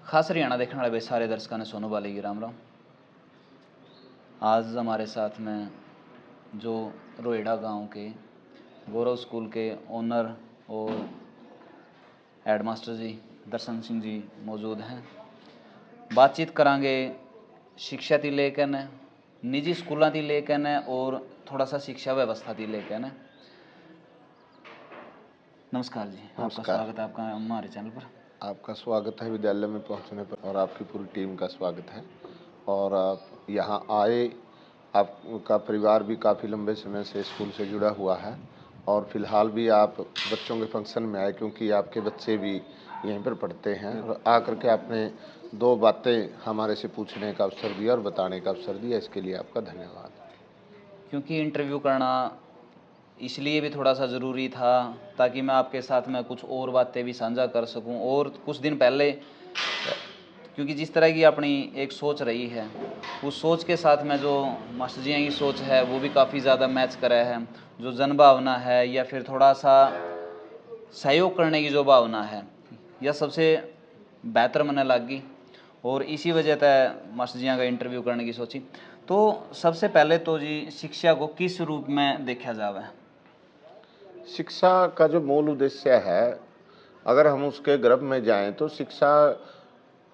खास हरियाणा देखने वाले सारे दर्शकों ने सोनू बाली की राम राम। आज हमारे साथ में जो रोहिड़ा गांव के गौरव स्कूल के ओनर और हेडमास्टर जी दर्शन सिंह जी मौजूद हैं। बातचीत करांगे शिक्षा ती लेकर न निजी स्कूलों की लेकर न और थोड़ा सा शिक्षा व्यवस्था की लेकर न। नमस्कार जी, आपका स्वागत है आपका हमारे चैनल पर। आपका स्वागत है विद्यालय में पहुंचने पर और आपकी पूरी टीम का स्वागत है। और आप यहाँ आए, आपका परिवार भी काफ़ी लंबे समय से स्कूल से जुड़ा हुआ है और फिलहाल भी आप बच्चों के फंक्शन में आए क्योंकि आपके बच्चे भी यहीं पर पढ़ते हैं और आकर के आपने दो बातें हमारे से पूछने का अवसर दिया और बताने का अवसर दिया, इसके लिए आपका धन्यवाद। क्योंकि इंटरव्यू करना इसलिए भी थोड़ा सा ज़रूरी था ताकि मैं आपके साथ में कुछ और बातें भी साझा कर सकूं। और कुछ दिन पहले क्योंकि जिस तरह की अपनी एक सोच रही है उस सोच के साथ में जो मास्टर जी की सोच है वो भी काफ़ी ज़्यादा मैच कर रहा है। जो जन भावना है या फिर थोड़ा सा सहयोग करने की जो भावना है यह सबसे बेहतर मन लगी और इसी वजह से मास्टर जी का इंटरव्यू करने की सोची। तो सबसे पहले तो जी शिक्षा को किस रूप में देखा जावे? शिक्षा का जो मूल उद्देश्य है, अगर हम उसके गर्भ में जाएं तो शिक्षा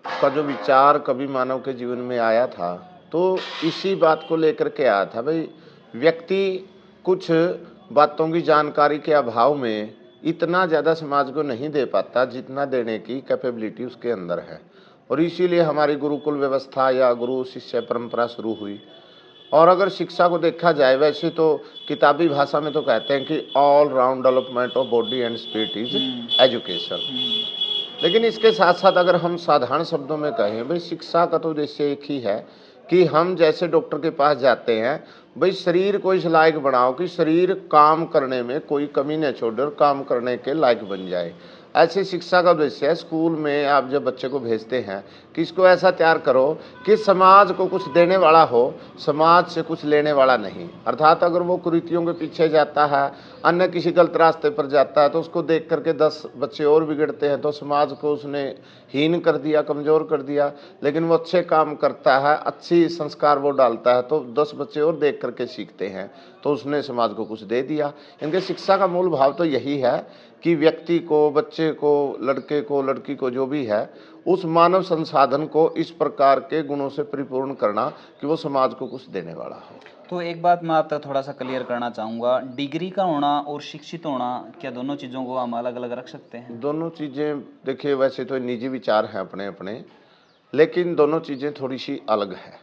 का जो विचार कभी मानव के जीवन में आया था तो इसी बात को लेकर के आया था। भाई, व्यक्ति कुछ बातों की जानकारी के अभाव में इतना ज़्यादा समाज को नहीं दे पाता जितना देने की कैपेबिलिटी उसके अंदर है। और इसीलिए हमारी गुरुकुल व्यवस्था या गुरु शिष्य परंपरा शुरू हुई। और अगर शिक्षा को देखा जाए, वैसे तो किताबी भाषा में तो कहते हैं कि all round development of body and spirit is education. लेकिन इसके साथ साथ अगर हम साधारण शब्दों में कहें, भाई शिक्षा का तो उद्देश्य एक ही है कि हम जैसे डॉक्टर के पास जाते हैं, भाई शरीर को इस लायक बनाओ कि शरीर काम करने में कोई कमी न छोड़े और काम करने के लायक बन जाए। ऐसे शिक्षा का उद्देश्य है। स्कूल में आप जब बच्चे को भेजते हैं कि इसको ऐसा तैयार करो कि समाज को कुछ देने वाला हो, समाज से कुछ लेने वाला नहीं। अर्थात अगर वो कुरीतियों के पीछे जाता है, अन्य किसी गलत रास्ते पर जाता है तो उसको देख करके 10 बच्चे और बिगड़ते हैं, तो समाज को उसने हीन कर दिया, कमज़ोर कर दिया। लेकिन वो अच्छे काम करता है, अच्छी संस्कार वो डालता है तो 10 बच्चे और देख करके सीखते हैं, तो उसने समाज को कुछ दे दिया। इनके शिक्षा का मूल भाव तो यही है कि व्यक्ति को, बच्चे को, लड़के को, लड़की को, जो भी है, उस मानव संसाधन को इस प्रकार के गुणों से परिपूर्ण करना कि वो समाज को कुछ देने वाला हो। तो एक बात मैं आप तक थोड़ा सा क्लियर करना चाहूँगा, डिग्री का होना और शिक्षित होना, क्या दोनों चीज़ों को हम अलग अलग रख सकते हैं? दोनों चीज़ें, देखिए वैसे तो निजी विचार हैं अपने अपने, लेकिन दोनों चीज़ें थोड़ी सी अलग है।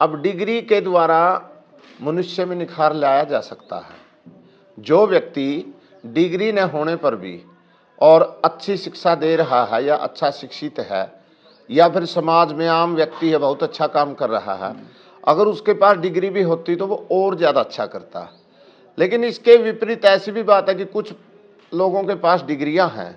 अब डिग्री के द्वारा मनुष्य में निखार लाया जा सकता है। जो व्यक्ति डिग्री न होने पर भी और अच्छी शिक्षा दे रहा है या अच्छा शिक्षित है या फिर समाज में आम व्यक्ति है, बहुत अच्छा काम कर रहा है, अगर उसके पास डिग्री भी होती तो वो और ज़्यादा अच्छा करता। लेकिन इसके विपरीत ऐसी भी बात है कि कुछ लोगों के पास डिग्रियां हैं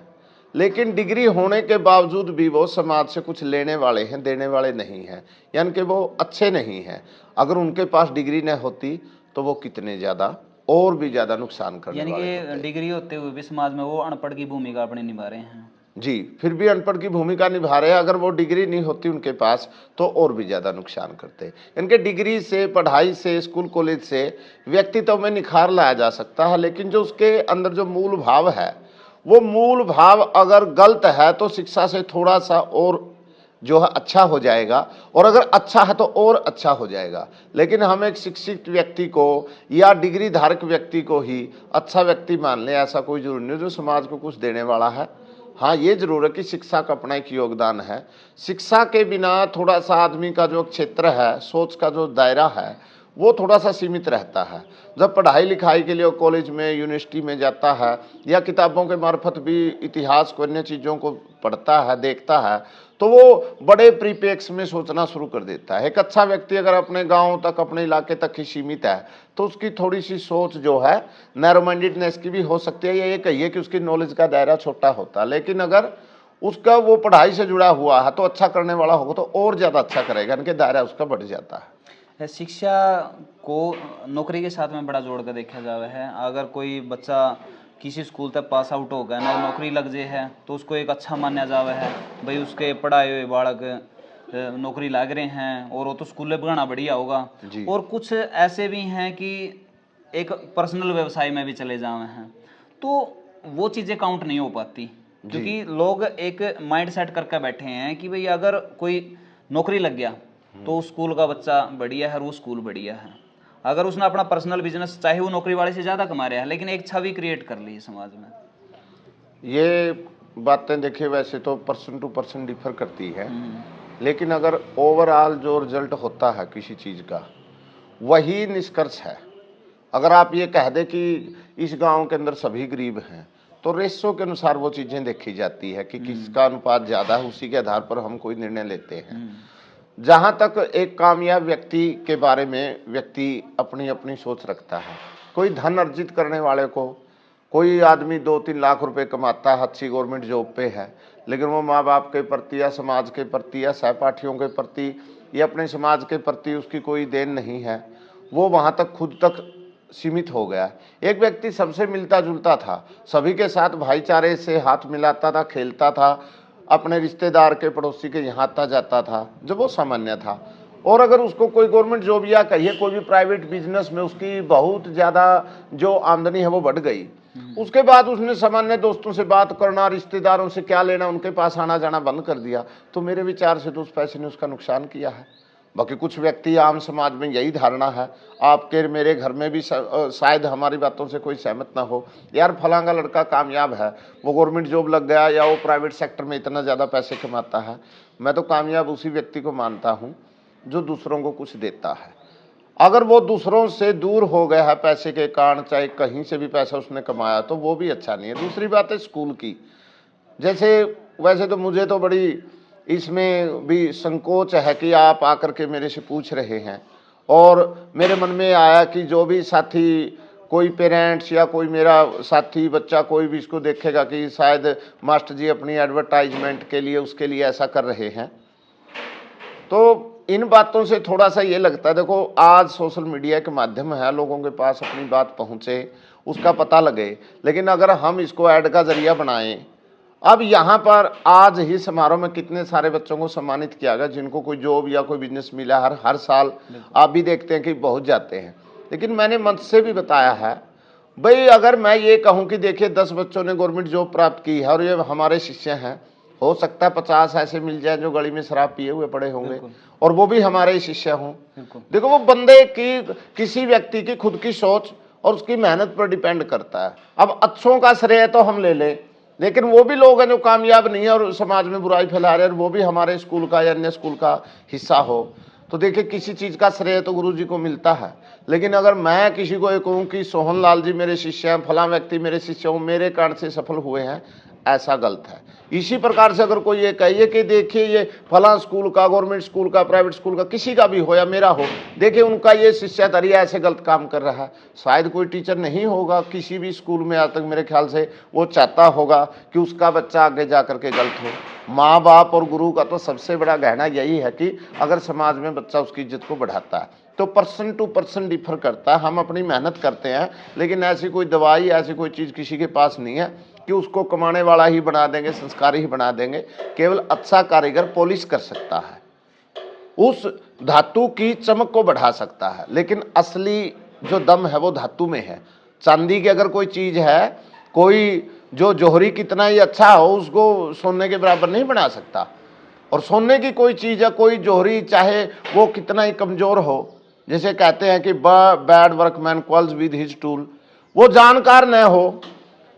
लेकिन डिग्री होने के बावजूद भी वो समाज से कुछ लेने वाले हैं, देने वाले नहीं हैं, यानी कि वो अच्छे नहीं हैं। अगर उनके पास डिग्री न होती तो वो कितने ज़्यादा और भी ज़्यादा नुकसान करने यानी वाले कि होते। डिग्री होते हुए भी समाज में वो अनपढ़ की भूमिका अपनी निभा रहे हैं। जी, फिर भी अनपढ़ की भूमिका निभा रहे हैं। अगर वो डिग्री नहीं होती उनके पास तो और भी ज़्यादा नुकसान करते। इनके डिग्री से, पढ़ाई से, स्कूल कॉलेज से व्यक्तित्व में निखार लाया जा सकता है, लेकिन जो उसके अंदर जो मूल भाव है, वो मूल भाव अगर गलत है तो शिक्षा से थोड़ा सा और जो है अच्छा हो जाएगा, और अगर अच्छा है तो और अच्छा हो जाएगा। लेकिन हम एक शिक्षित व्यक्ति को या डिग्री धारक व्यक्ति को ही अच्छा व्यक्ति मान लें, ऐसा कोई जरूरी नहीं जो समाज को कुछ देने वाला है। हाँ, ये जरूर है कि शिक्षा का अपना एक योगदान है। शिक्षा के बिना थोड़ा सा आदमी का जो क्षेत्र है, सोच का जो दायरा है, वो थोड़ा सा सीमित रहता है। जब पढ़ाई लिखाई के लिए कॉलेज में, यूनिवर्सिटी में जाता है या किताबों के मार्फत भी इतिहास को, अन्य चीज़ों को पढ़ता है, देखता है, तो वो बड़े परिप्रेक्ष्य में सोचना शुरू कर देता है। एक अच्छा व्यक्ति अगर अपने गांव तक, अपने इलाके तक ही सीमित है तो उसकी थोड़ी सी सोच जो है नैरो माइंडेडनेस की भी हो सकती है, या ये कहिए कि उसकी नॉलेज का दायरा छोटा होता है। लेकिन अगर उसका वो पढ़ाई से जुड़ा हुआ है तो अच्छा करने वाला होगा तो और ज़्यादा अच्छा करेगा, इनके दायरा उसका बढ़ जाता है। शिक्षा को नौकरी के साथ में बड़ा जोड़ कर देखा जावे है। अगर कोई बच्चा किसी स्कूल तक पास आउट हो गया ना नौकरी लग जाए है तो उसको एक अच्छा माना जावे है, भाई उसके पढ़ाए हुए बालक नौकरी लाग रहे हैं और वो तो स्कूल में पढ़ाना बढ़िया होगा। जी। और कुछ ऐसे भी हैं कि एक पर्सनल व्यवसाय में भी चले जावे हैं, तो वो चीज़ें काउंट नहीं हो पाती, क्योंकि लोग एक माइंड सेट करके बैठे हैं कि भाई अगर कोई नौकरी लग गया तो उस स्कूल का बच्चा बढ़िया है और वो स्कूल बढ़िया है। अगर उसने अपना पर्सनल बिजनेस चाहे वो नौकरी वाले से ज़्यादा कमा रहा है लेकिन एक छवि क्रिएट कर ली है समाज में। ये बातें देखिए वैसे तो पर्सन टू पर्सन डिफर करती है, लेकिन अगर ओवरऑल जो रिजल्ट होता है किसी चीज़ का वही निष्कर्ष है। अगर आप ये कह दें कि इस गांव के अंदर सभी गरीब हैं तो रेशो के अनुसार वो चीज़ें देखी जाती है कि किसका अनुपात ज़्यादा है, उसी के आधार पर हम कोई निर्णय लेते हैं। जहाँ तक एक कामयाब व्यक्ति के बारे में व्यक्ति अपनी अपनी सोच रखता है। कोई धन अर्जित करने वाले को, कोई आदमी 2-3 लाख रुपए कमाता है, अच्छी गवर्नमेंट जॉब पे है, लेकिन वो माँ बाप के प्रति या समाज के प्रति या सहपाठियों के प्रति या अपने समाज के प्रति उसकी कोई देन नहीं है, वो वहाँ तक खुद तक सीमित हो गया। एक व्यक्ति सबसे मिलता जुलता था, सभी के साथ भाईचारे से हाथ मिलाता था, खेलता था, अपने रिश्तेदार के पड़ोसी के यहाँ आता जाता था, जब वो सामान्य था। और अगर उसको कोई गवर्नमेंट जॉब या कहिए कोई भी प्राइवेट बिजनेस में उसकी बहुत ज़्यादा जो आमदनी है वो बढ़ गई, उसके बाद उसने सामान्य दोस्तों से बात करना, रिश्तेदारों से क्या लेना, उनके पास आना जाना बंद कर दिया, तो मेरे विचार से तो उस पैसे ने उसका नुकसान किया है। बाकी कुछ व्यक्ति आम समाज में यही धारणा है, आपके मेरे घर में भी शायद हमारी बातों से कोई सहमत ना हो, यार फलांगा लड़का कामयाब है, वो गवर्नमेंट जॉब लग गया या वो प्राइवेट सेक्टर में इतना ज़्यादा पैसे कमाता है। मैं तो कामयाब उसी व्यक्ति को मानता हूँ जो दूसरों को कुछ देता है। अगर वो दूसरों से दूर हो गया है पैसे के कारण, चाहे कहीं से भी पैसा उसने कमाया, तो वो भी अच्छा नहीं है। दूसरी बात है स्कूल की, जैसे वैसे तो मुझे तो बड़ी इसमें भी संकोच है कि आप आकर के मेरे से पूछ रहे हैं, और मेरे मन में आया कि जो भी साथी कोई पेरेंट्स या कोई मेरा साथी बच्चा कोई भी इसको देखेगा कि शायद मास्टर जी अपनी एडवर्टाइजमेंट के लिए उसके लिए ऐसा कर रहे हैं, तो इन बातों से थोड़ा सा ये लगता है, देखो आज सोशल मीडिया के माध्यम है, लोगों के पास अपनी बात पहुँचे, उसका पता लगे, लेकिन अगर हम इसको ऐड का जरिया बनाएं, अब यहाँ पर आज ही समारोह में कितने सारे बच्चों को सम्मानित किया गया जिनको कोई जॉब या कोई बिजनेस मिला, हर साल आप भी देखते हैं कि बहुत जाते हैं। लेकिन मैंने मंच से भी बताया है, भाई अगर मैं ये कहूँ कि देखिए 10 बच्चों ने गवर्नमेंट जॉब प्राप्त की है और ये हमारे शिष्य हैं, हो सकता है 50 ऐसे मिल जाए जो गली में शराब पिए हुए पड़े होंगे और वो भी हमारे ही शिष्य हों। देखो वो बंदे की, किसी व्यक्ति की खुद की सोच और उसकी मेहनत पर डिपेंड करता है। अब अच्छों का श्रेय तो हम ले लें, लेकिन वो भी लोग हैं जो कामयाब नहीं है और समाज में बुराई फैला रहे हैं, वो भी हमारे स्कूल का या अन्य स्कूल का हिस्सा हो, तो देखिए किसी चीज़ का श्रेय तो गुरु जी को मिलता है। लेकिन अगर मैं किसी को ये कहूँ कि सोहन लाल जी मेरे शिष्य हैं, फलां व्यक्ति मेरे शिष्य हो, मेरे कारण से सफल हुए हैं, ऐसा गलत है। इसी प्रकार से अगर कोई ये कहिए कि देखिए ये फलां स्कूल का, गवर्नमेंट स्कूल का, प्राइवेट स्कूल का, किसी का भी हो या मेरा हो, देखिए उनका ये शिष्य तरिया ऐसे गलत काम कर रहा है, शायद कोई टीचर नहीं होगा किसी भी स्कूल में आज तक मेरे ख्याल से वो चाहता होगा कि उसका बच्चा आगे जा करके गलत हो। माँ बाप और गुरु का तो सबसे बड़ा गहना यही है कि अगर समाज में बच्चा उसकी इज्जत को बढ़ाता है, तो पर्सन टू पर्सन डिफर करता है। हम अपनी मेहनत करते हैं, लेकिन ऐसी कोई दवाई, ऐसी कोई चीज़ किसी के पास नहीं है कि उसको कमाने वाला ही बना देंगे, संस्कारी ही बना देंगे। केवल अच्छा कारीगर पॉलिश कर सकता है, उस धातु की चमक को बढ़ा सकता है, लेकिन असली जो दम है वो धातु में है। चांदी की अगर कोई चीज़ है, कोई जो जौहरी कितना ही अच्छा हो उसको सोने के बराबर नहीं बना सकता। और सोने की कोई चीज़ है, कोई जौहरी चाहे वो कितना ही कमज़ोर हो, जैसे कहते हैं कि bad workman quarrels with his tool, वो जानकार न हो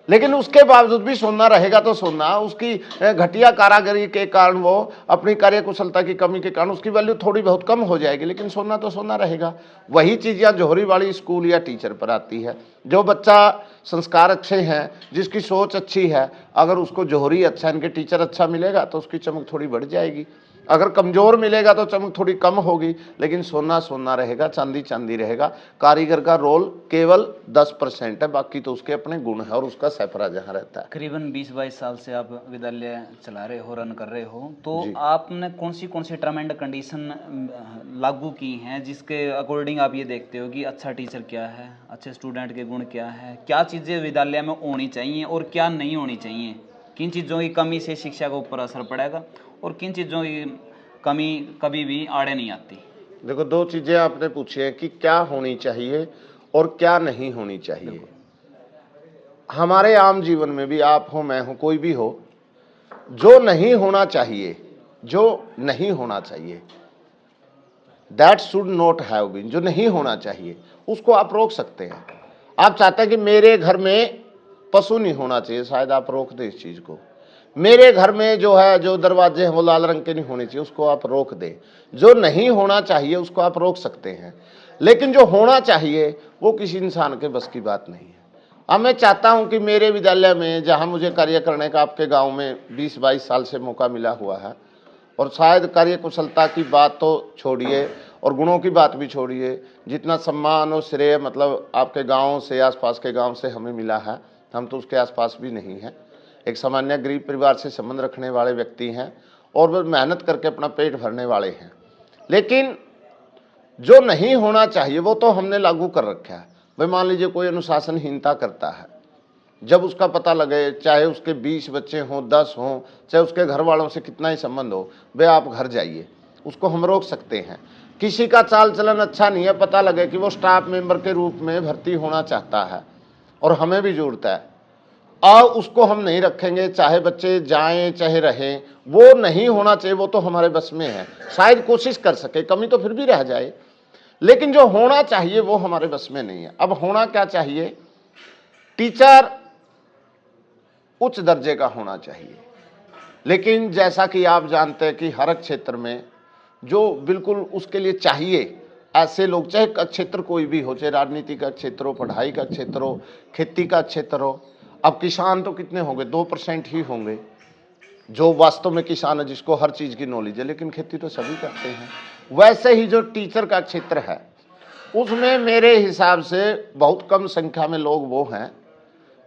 लेकिन उसके बावजूद भी सोना रहेगा तो सोना, उसकी घटिया कारीगरी के कारण, वो अपनी कार्यकुशलता की कमी के कारण उसकी वैल्यू थोड़ी बहुत कम हो जाएगी, लेकिन सोना तो सोना रहेगा। वही चीज़ या जौहरी वाली स्कूल या टीचर पर आती है। जो बच्चा संस्कार अच्छे हैं, जिसकी सोच अच्छी है, अगर उसको जौहरी अच्छा, इनके टीचर अच्छा मिलेगा तो उसकी चमक थोड़ी बढ़ जाएगी। अगर कमज़ोर मिलेगा तो चमक थोड़ी कम होगी, लेकिन सोना सोना रहेगा, चांदी चांदी रहेगा। कारीगर का रोल केवल 10% है, बाकी तो उसके अपने गुण है और उसका सैफरा जहाँ रहता है। करीबन 20-22 साल से आप विद्यालय चला रहे हो, रन कर रहे हो, तो आपने कौन सी टर्म एंड कंडीशन लागू की हैं जिसके अकॉर्डिंग आप ये देखते हो कि अच्छा टीचर क्या है, अच्छे स्टूडेंट के गुण क्या है, क्या चीज़ें विद्यालय में होनी चाहिए और क्या नहीं होनी चाहिए, किन चीज़ों की कमी से शिक्षा के ऊपर असर पड़ेगा और किन चीज़ों की कमी कभी भी आड़े नहीं आती। देखो, दो चीजें आपने पूछी हैं कि क्या होनी चाहिए और क्या नहीं होनी चाहिए। हमारे आम जीवन में भी, आप हो, मैं हो, कोई भी हो, जो नहीं होना चाहिए, जो नहीं होना चाहिए, that should not have been, जो नहीं होना चाहिए उसको आप रोक सकते हैं। आप चाहते हैं कि मेरे घर में पशु नहीं होना चाहिए, शायद आप रोक दें इस चीज को। मेरे घर में जो है, जो दरवाजे हैं वो लाल रंग के नहीं होने चाहिए, उसको आप रोक दें। जो नहीं होना चाहिए उसको आप रोक सकते हैं, लेकिन जो होना चाहिए वो किसी इंसान के बस की बात नहीं है। अब मैं चाहता हूं कि मेरे विद्यालय में, जहां मुझे कार्य करने का आपके गांव में 20-22 साल से मौका मिला हुआ है, और शायद कार्य कुशलता की बात तो छोड़िए और गुणों की बात भी छोड़िए, जितना सम्मान और श्रेय मतलब आपके गांव से, आसपास के गांव से हमें मिला है, हम तो उसके आसपास भी नहीं हैं। एक सामान्य गरीब परिवार से संबंध रखने वाले व्यक्ति हैं और वो मेहनत करके अपना पेट भरने वाले हैं। लेकिन जो नहीं होना चाहिए वो तो हमने लागू कर रखा है। भाई मान लीजिए कोई अनुशासनहीनता करता है, जब उसका पता लगे, चाहे उसके 20 बच्चे हों, 10 हों, चाहे उसके घर वालों से कितना ही संबंध हो, वे आप घर जाइए, उसको हम रोक सकते हैं। किसी का चाल चलन अच्छा नहीं है, पता लगे कि वो स्टाफ मेंबर के रूप में भर्ती होना चाहता है और हमें भी जरूरत है, और उसको हम नहीं रखेंगे, चाहे बच्चे जाएं चाहे रहें, वो नहीं होना चाहिए, वो तो हमारे बस में है। शायद कोशिश कर सके, कमी तो फिर भी रह जाए, लेकिन जो होना चाहिए वो हमारे बस में नहीं है। अब होना क्या चाहिए? टीचर उच्च दर्जे का होना चाहिए, लेकिन जैसा कि आप जानते हैं कि हर क्षेत्र में जो बिल्कुल उसके लिए चाहिए, ऐसे लोग, चाहे क्षेत्र कोई भी हो, चाहे राजनीति का क्षेत्र हो, पढ़ाई का क्षेत्र हो, खेती का क्षेत्र हो। अब किसान तो कितने होंगे? 2% ही होंगे जो वास्तव में किसान है, जिसको हर चीज की नॉलेज है, लेकिन खेती तो सभी करते हैं। वैसे ही जो टीचर का क्षेत्र है, उसमें मेरे हिसाब से बहुत कम संख्या में लोग वो हैं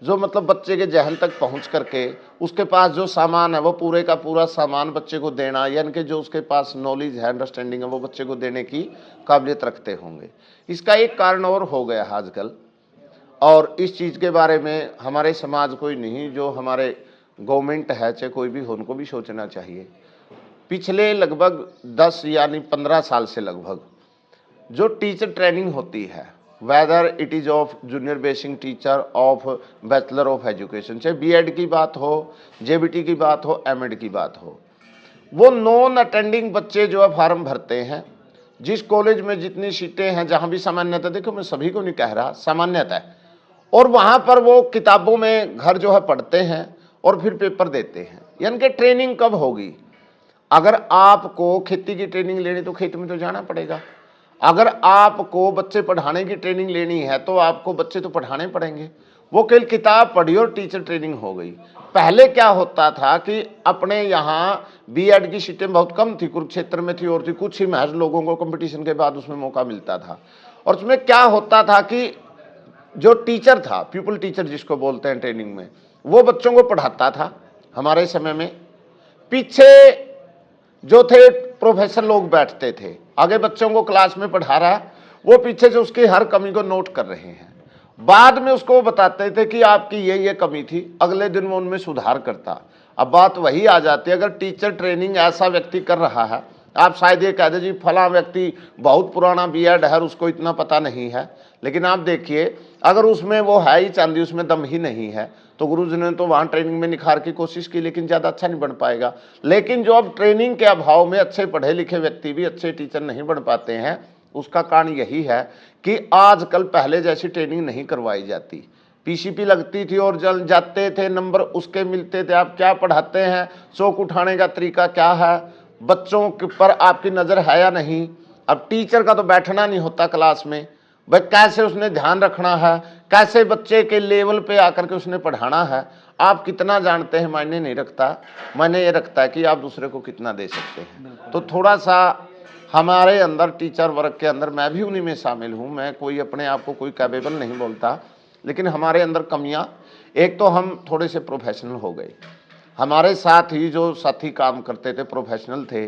जो मतलब बच्चे के जहन तक पहुंच करके उसके पास जो सामान है वो पूरे का पूरा सामान बच्चे को देना, यानी कि जो उसके पास नॉलेज है, अंडरस्टैंडिंग है, वो बच्चे को देने की काबिलियत रखते होंगे। इसका एक कारण और हो गया है आजकल, और इस चीज़ के बारे में हमारे समाज को ही नहीं, जो हमारे गवर्नमेंट है, चाहे कोई भी हो, उनको भी सोचना चाहिए। पिछले लगभग 10 यानी 15 साल से लगभग जो टीचर ट्रेनिंग होती है, whether it is of junior basic teacher, of bachelor of education, चाहे बीएड की बात हो, जेबीटी की बात हो, एमएड की बात हो, वो नॉन अटेंडिंग बच्चे जो है फॉर्म भरते हैं। जिस कॉलेज में जितनी सीटें हैं, जहां भी सामान्यता, देखो मैं सभी को नहीं कह रहा, सामान्यता है, और वहां पर वो किताबों में घर जो है पढ़ते हैं और फिर पेपर देते हैं। यानी कि ट्रेनिंग कब होगी? अगर आपको खेती की ट्रेनिंग लेनी तो खेत में तो जाना पड़ेगा। अगर आपको बच्चे पढ़ाने की ट्रेनिंग लेनी है तो आपको बच्चे तो पढ़ाने पड़ेंगे। वो केवल किताब पढ़ी और टीचर ट्रेनिंग हो गई। पहले क्या होता था कि अपने यहाँ बीएड की सीटें बहुत कम थी, कुरुक्षेत्र में थी और थी, कुछ ही महज लोगों को कंपटीशन के बाद उसमें मौका मिलता था। और उसमें क्या होता था कि जो टीचर था, प्यूपल टीचर जिसको बोलते हैं ट्रेनिंग में, वो बच्चों को पढ़ाता था। हमारे समय में पीछे जो थे प्रोफेसर लोग बैठते थे, आगे बच्चों को क्लास में पढ़ा रहा है, वो पीछे से उसकी हर कमी को नोट कर रहे हैं। बाद में उसको बताते थे कि आपकी ये कमी थी, अगले दिन वो उनमें सुधार करता। अब बात वही आ जाती है, अगर टीचर ट्रेनिंग ऐसा व्यक्ति कर रहा है, आप शायद ये कह दे जी फला व्यक्ति बहुत पुराना बीएड है, उसको इतना पता नहीं है, लेकिन आप देखिए अगर उसमें वो है ही चांदी, उसमें दम ही नहीं है, तो गुरुजी ने तो वहाँ ट्रेनिंग में निखार की कोशिश की, लेकिन ज़्यादा अच्छा नहीं बन पाएगा। लेकिन जो अब ट्रेनिंग के अभाव में अच्छे पढ़े लिखे व्यक्ति भी अच्छे टीचर नहीं बन पाते हैं, उसका कारण यही है कि आजकल पहले जैसी ट्रेनिंग नहीं करवाई जाती। पीसीपी लगती थी और जल जाते थे, नंबर उसके मिलते थे। आप क्या पढ़ाते हैं, चौक उठाने का तरीका क्या है, बच्चों के पर आपकी नज़र है या नहीं। अब टीचर का तो बैठना नहीं होता क्लास में, भाई कैसे उसने ध्यान रखना है, कैसे बच्चे के लेवल पे आकर के उसने पढ़ाना है। आप कितना जानते हैं मायने नहीं रखता, मायने ये रखता है कि आप दूसरे को कितना दे सकते हैं। तो थोड़ा सा हमारे अंदर टीचर वर्ग के अंदर, मैं भी उन्हीं में शामिल हूँ, मैं कोई अपने आप को कोई कैपेबल नहीं बोलता, लेकिन हमारे अंदर कमियाँ, एक तो हम थोड़े से प्रोफेशनल हो गए। हमारे साथ ही जो साथी काम करते थे, प्रोफेशनल थे,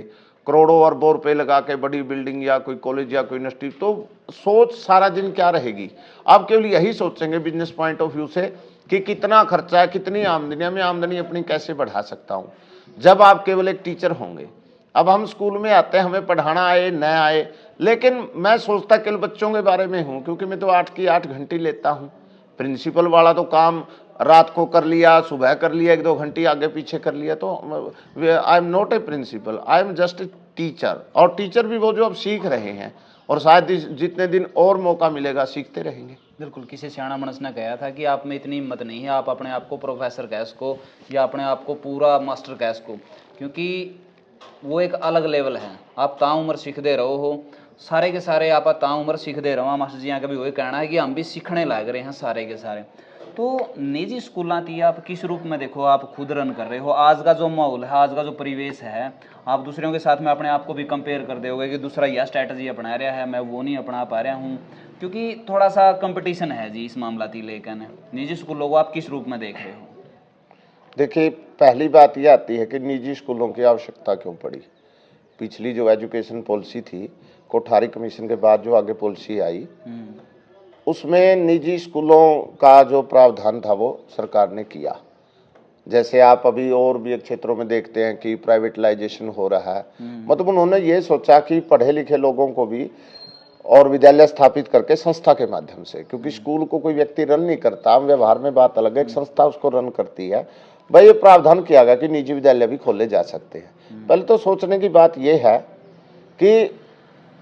करोड़ों अरबों रुपए लगा के बड़ी बिल्डिंग या कोई कॉलेज या कोई यूनिवर्सिटी, तो सोच सारा दिन क्या रहेगी? आप केवल यही सोचेंगे बिजनेस पॉइंट ऑफ व्यू से कि कितना खर्चा है, कितनी आमदनी है, मैं आमदनी अपनी कैसे बढ़ा सकता हूँ, जब आप केवल एक टीचर होंगे। अब हम स्कूल में आते हैं, हमें पढ़ाना आए न आए, लेकिन मैं सोचता केवल बच्चों के बारे में हूँ, क्योंकि मैं तो 8 की 8 घंटी लेता हूँ। प्रिंसिपल वाला तो काम रात को कर लिया, सुबह कर लिया, 1-2 घंटी आगे पीछे कर लिया, तो I am not a principal, I am just a teacher. और टीचर भी वो जो अब सीख रहे हैं, और शायद जितने दिन और मौका मिलेगा सीखते रहेंगे। बिल्कुल, किसी सियाना मानस ने कहा था कि आप में इतनी हिम्मत नहीं है, आप अपने आप को प्रोफेसर कह सको या अपने आप को पूरा मास्टर कह सको, क्योंकि वो एक अलग लेवल है। आप ता उम्र सीखते रहो हो, सारे के सारे आप ता उम्र सीखते रहो। मास्टर जी का भी वही कहना है कि हम भी सीखने लग रहे हैं सारे के सारे। तो निजी स्कूलों की आप किस रूप में देखो, आप खुद रन कर रहे हो, आज का जो माहौल है, आज का जो परिवेश है, आप दूसरों के साथ में अपने आप को भी कंपेयर कर दोगे कि दूसरा यह स्ट्रैटेजी अपना रहा है, मैं वो नहीं अपना पा रहा हूँ, क्योंकि थोड़ा सा कंपटीशन है जी इस मामला की। लेकिन निजी स्कूलों को आप किस रूप में देख रहे हो? देखिए, पहली बात यह आती है कि निजी स्कूलों की आवश्यकता क्यों पड़ी। पिछली जो एजुकेशन पॉलिसी थी, कोठारी कमीशन के बाद जो आगे पॉलिसी आई, उसमें निजी स्कूलों का जो प्रावधान था वो सरकार ने किया। जैसे आप अभी और भी क्षेत्रों में देखते हैं कि प्राइवेटलाइजेशन हो रहा है, मतलब उन्होंने ये सोचा कि पढ़े लिखे लोगों को भी और विद्यालय स्थापित करके संस्था के माध्यम से, क्योंकि स्कूल को कोई व्यक्ति रन नहीं करता, व्यवहार में बात अलग है, एक संस्था उसको रन करती है। भाई ये प्रावधान किया गया कि निजी विद्यालय भी खोले जा सकते हैं। पहले तो सोचने की बात यह है कि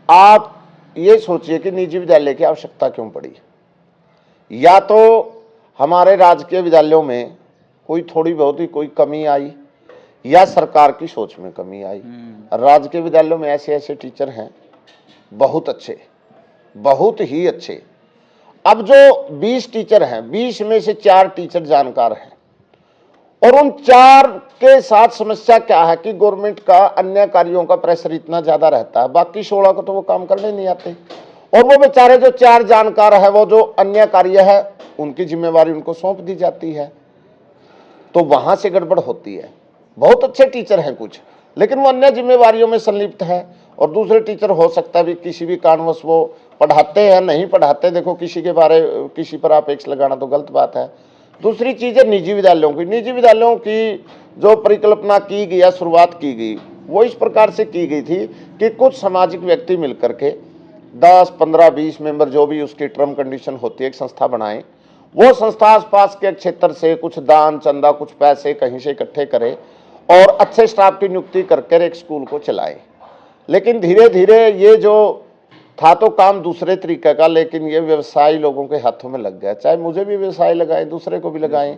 आप ये सोचिए कि निजी विद्यालय की आवश्यकता क्यों पड़ी। या तो हमारे राजकीय विद्यालयों में कोई थोड़ी बहुत ही कोई कमी आई, या सरकार की सोच में कमी आई। राजकीय विद्यालयों में ऐसे ऐसे टीचर हैं बहुत अच्छे, बहुत ही अच्छे। अब जो 20 टीचर हैं, 20 में से 4 टीचर जानकार हैं, और उन 4 के साथ समस्या क्या है कि गवर्नमेंट का अन्य कार्यों का प्रेशर इतना ज्यादा रहता है, बाकी 16 को तो वो काम करने नहीं आते। और वो बेचारे जो 4 जानकार है, वो जो अन्य कार्य है उनकी जिम्मेवारी उनको सौंप दी जाती है, तो वहां से गड़बड़ होती है। बहुत अच्छे टीचर हैं कुछ, लेकिन वो अन्य जिम्मेवारियों में संलिप्त है, और दूसरे टीचर हो सकता है भी किसी भी कारणवश वो पढ़ाते हैं नहीं पढ़ाते। देखो, किसी पर आप एक्स लगाना तो गलत बात है। दूसरी चीज है निजी विद्यालयों की। निजी विद्यालयों की जो परिकल्पना की गई या शुरुआत की गई, वो इस प्रकार से की गई थी कि कुछ सामाजिक व्यक्ति मिलकर के 10, 15, 20 मेंबर, जो भी उसकी टर्म कंडीशन होती है, एक संस्था बनाएं। वो संस्था आसपास के क्षेत्र से कुछ दान चंदा, कुछ पैसे कहीं से इकट्ठे करे और अच्छे स्टाफ की नियुक्ति करके एक स्कूल को चलाए। लेकिन धीरे धीरे ये जो था तो काम दूसरे तरीके का, लेकिन ये व्यवसाय लोगों के हाथों में लग गया। चाहे मुझे भी व्यवसाय लगाएं, दूसरे को भी लगाएं,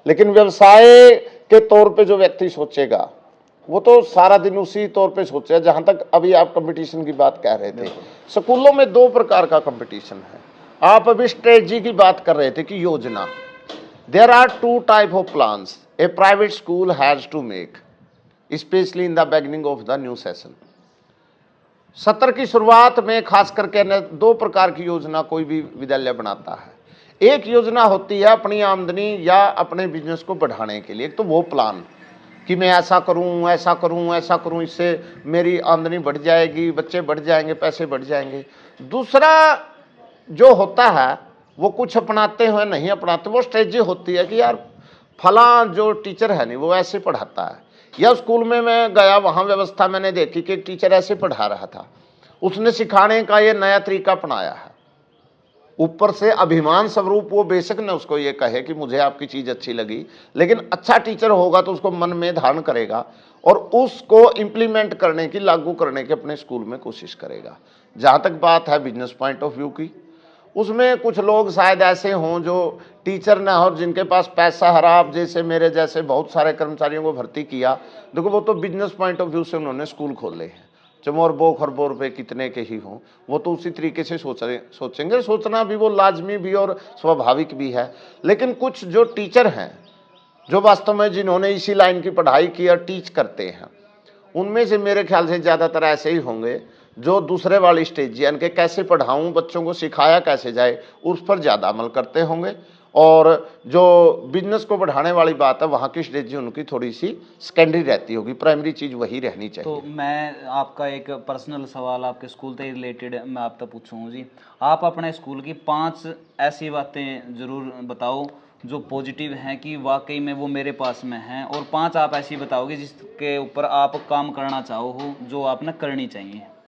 लेकिन व्यवसाय के तौर पे जो व्यक्ति सोचेगा वो तो सारा दिन उसी तौर पे सोचेगा। जहां तक अभी आप कंपटीशन की बात कह रहे थे, स्कूलों में 2 प्रकार का कंपटीशन है। आप अभी स्ट्रेटजी की बात कर रहे थे कि योजना। There are 2 type of plans a private school has to make, specially in the beginning of the new session. सत्र की शुरुआत में खास करके 2 प्रकार की योजना कोई भी विद्यालय बनाता है। एक योजना होती है अपनी आमदनी या अपने बिजनेस को बढ़ाने के लिए, तो वो प्लान कि मैं ऐसा करूं, ऐसा करूं, ऐसा करूं, इससे मेरी आमदनी बढ़ जाएगी, बच्चे बढ़ जाएंगे, पैसे बढ़ जाएंगे। दूसरा जो होता है वो कुछ अपनाते हैं नहीं अपनाते, वो स्ट्रेटजी होती है कि यार फला जो टीचर है नहीं वो ऐसे पढ़ाता है, या स्कूल में मैं गया, वहाँ व्यवस्था मैंने देखी कि एक टीचर ऐसे पढ़ा रहा था, उसने सिखाने का ये नया तरीका अपनाया है। ऊपर से अभिमान स्वरूप वो बेशक न उसको ये कहे कि मुझे आपकी चीज़ अच्छी लगी, लेकिन अच्छा टीचर होगा तो उसको मन में धारण करेगा और उसको इम्प्लीमेंट करने की, लागू करने की अपने स्कूल में कोशिश करेगा। जहाँ तक बात है बिजनेस पॉइंट ऑफ व्यू की, उसमें कुछ लोग शायद ऐसे हों जो टीचर ना हो, जिनके पास पैसा है, आप जैसे मेरे जैसे बहुत सारे कर्मचारियों को भर्ती किया। देखो, वो तो बिजनेस पॉइंट ऑफ व्यू से उन्होंने स्कूल खोले हैं, चमोर 2 खरबों रुपए कितने के ही हों, वो तो उसी तरीके से सोचेंगे। सोचना भी वो लाजमी भी और स्वाभाविक भी है। लेकिन कुछ जो टीचर हैं जो वास्तव में जिन्होंने इसी लाइन की पढ़ाई की और टीच करते हैं, उनमें से मेरे ख्याल से ज़्यादातर ऐसे ही होंगे जो दूसरे वाली स्टेज यानी कि कैसे पढ़ाऊँ, बच्चों को सिखाया कैसे जाए, उस पर ज़्यादा अमल करते होंगे। और जो बिजनेस को बढ़ाने वाली बात है वहाँ की स्ट्रेटजी उनकी थोड़ी सी सेकेंडरी रहती होगी, प्राइमरी चीज़ वही रहनी तो चाहिए। मैं आपका एक पर्सनल सवाल आपके स्कूल से रिलेटेड मैं आप तक पूछूँ जी, आप अपने स्कूल की 5 ऐसी बातें ज़रूर बताओ जो पॉजिटिव हैं कि वाकई में वो मेरे पास में हैं, और 5 आप ऐसी बताओगे जिसके ऊपर आप काम करना चाहो हो, जो आपने करनी चाहिए।